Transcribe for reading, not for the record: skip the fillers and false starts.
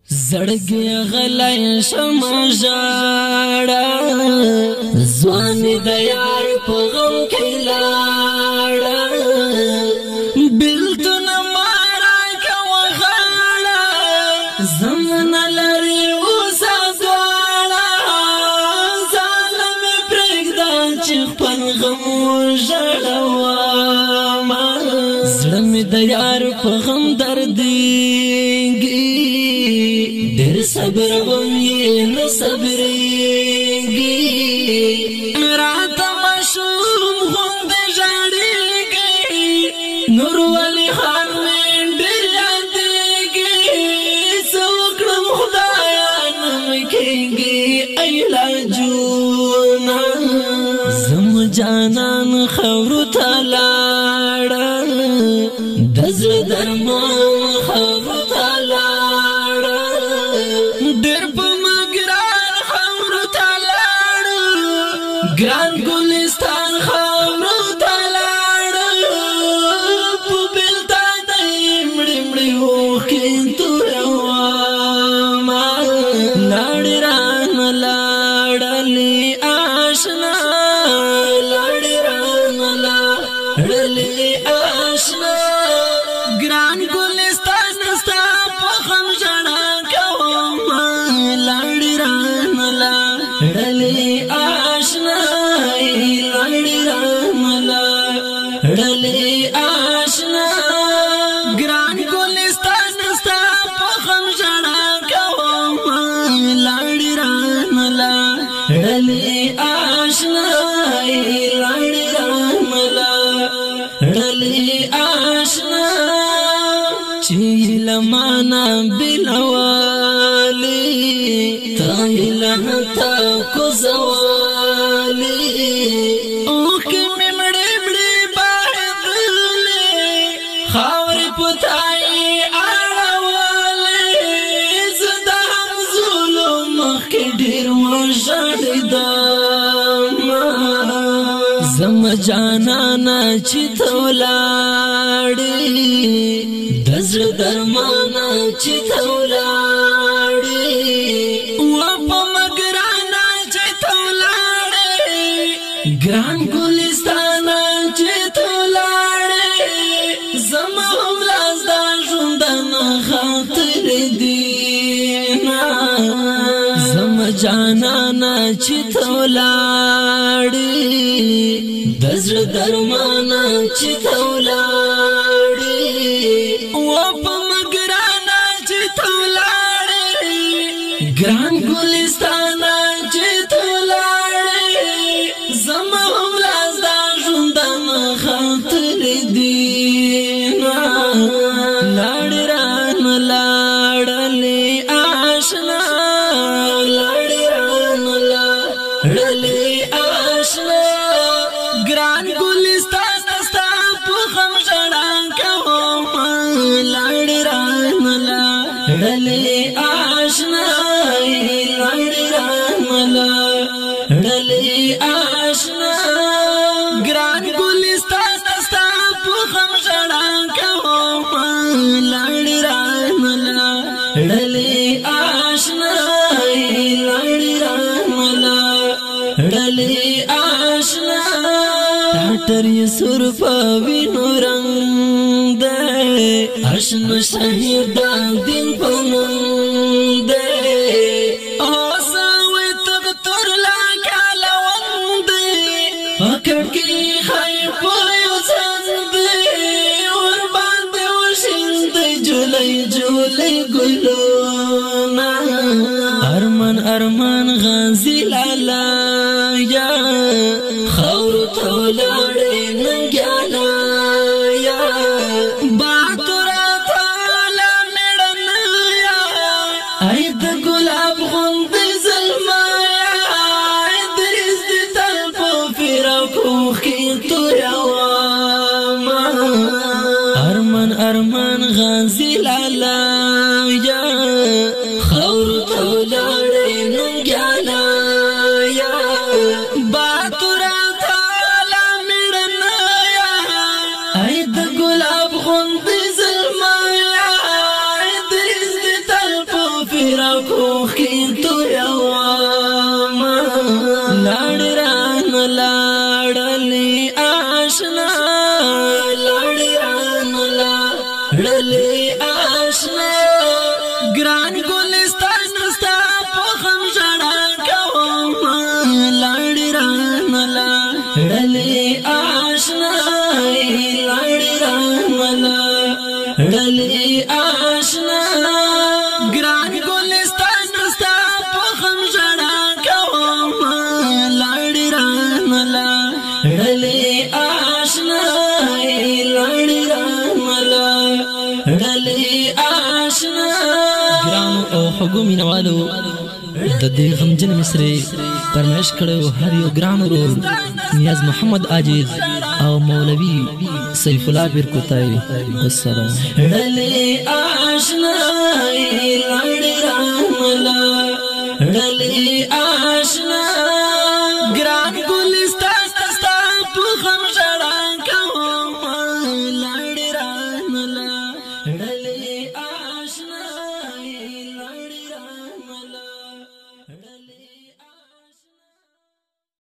زړګي غلای شمع ژړا ځوان د یار په غم کې لاړه بلتون مارا کوه غاړه زمن لري اوسه دواړه ظالم پرېږده چې خپل غم وژړومه زړه مې د یار په غم دردېږي ډېر صبر وم یې نه صبرېږي راته ماشوم غوندې ژړېږي نور ولي خان مې ډېر یادېږي څه وکړم خدایه نه مې کېږي علاجونه زم جانان خاورو ته لاړه د زړه درمان خاورو ته لاړه ډېر په ما ګران خاورو ته لاړه ګران ګلستان خاورو ته لاړه په بېلتا دی مړې مړې اوښکې تورومه لاړې رانه لاړلې آشنا لاړې رانه لاړلې آشنا ګران ګلستان ستا په غم ژړا کوم لاړې رانه لاړلې آشنا لاړې رانه لاړلې آشنا ګران ګلستان ستا په غم ژړا کوم لاړې رانه لاړلې آشنا لاړې رانه لاړلې آشنا چې لمانا بلوالی تا لهتا کو زوالی اوکې مې مړې مړې بهدلې خاورې پتاي اړولې زه د هم ظلم مخکې ډېر وژړېدم زم جانانا چې ته ولاړې د زړه درمانه چې ته ولاړې و په مګرانه چې ته ولاړې ګران ګلستانه چې ته ولاړې زما هم لاس دا ژوندانه خاطرې دینه زم جانانا چې ته ولاړې د زړه درمانه چې ته ولاړې و په مګرانه چې ته ولاړې ګران ګلستانه چې ته ولاړې زما هم لاس دا ژوندانه خاطرې دینه لاړې رانه لاړلې آشنا لاړې رانه لاړلې آشنا ګران ګلستان ستا په غم ژړا کوم لاړې رانه لاړلې آشنا لاړې رانه لاړلې آشنا ګران ګلستان ستا په غم ژړا کوم لاړې رانه لاړلې آشنا لاړې رانه لاړلې آشنا ډاکټر یې سور په وینو رنګ دی اشنا شهید دین په نوم دی اوسوي تغتر لا کالوند فکر کې خای په یو ځان دی ور باندې وشیند جولای جولای ګلونه ارمان ارمان غازی لالا یا خاورو ته ولاړې ننګیالا یا باتورا تالا مړنه یا ای د ګلاب غوندې زلمایا درز دې تل په فراقو کې تورومه ارمان ارمان غازی لالا یا خاورو ته ولاړې ننګیالا یا باتورا تالا مړنه یا ای د ګلاب غوندې زلمایا درز دې تل په ډلې آشنا ګران ګلستان ستا په غم ژړا کوم لاړې رانلا ډلې آشنا لاړې رانلا ډلې آشنا ګران ګلستان ستا په غم ژړا کوم لاړې رانلا ډلې آشنا لاړې رانلا ډلې آشنا ګرانو او خوږو مینوالو د دې غمجن مصرې فرمایش کړی و هر یو ګران ورور نیاز محمد عاجز او مولوي سیف الله برکوتای والسلام ډلې آشنا لاړې رانلا ډلې آشنا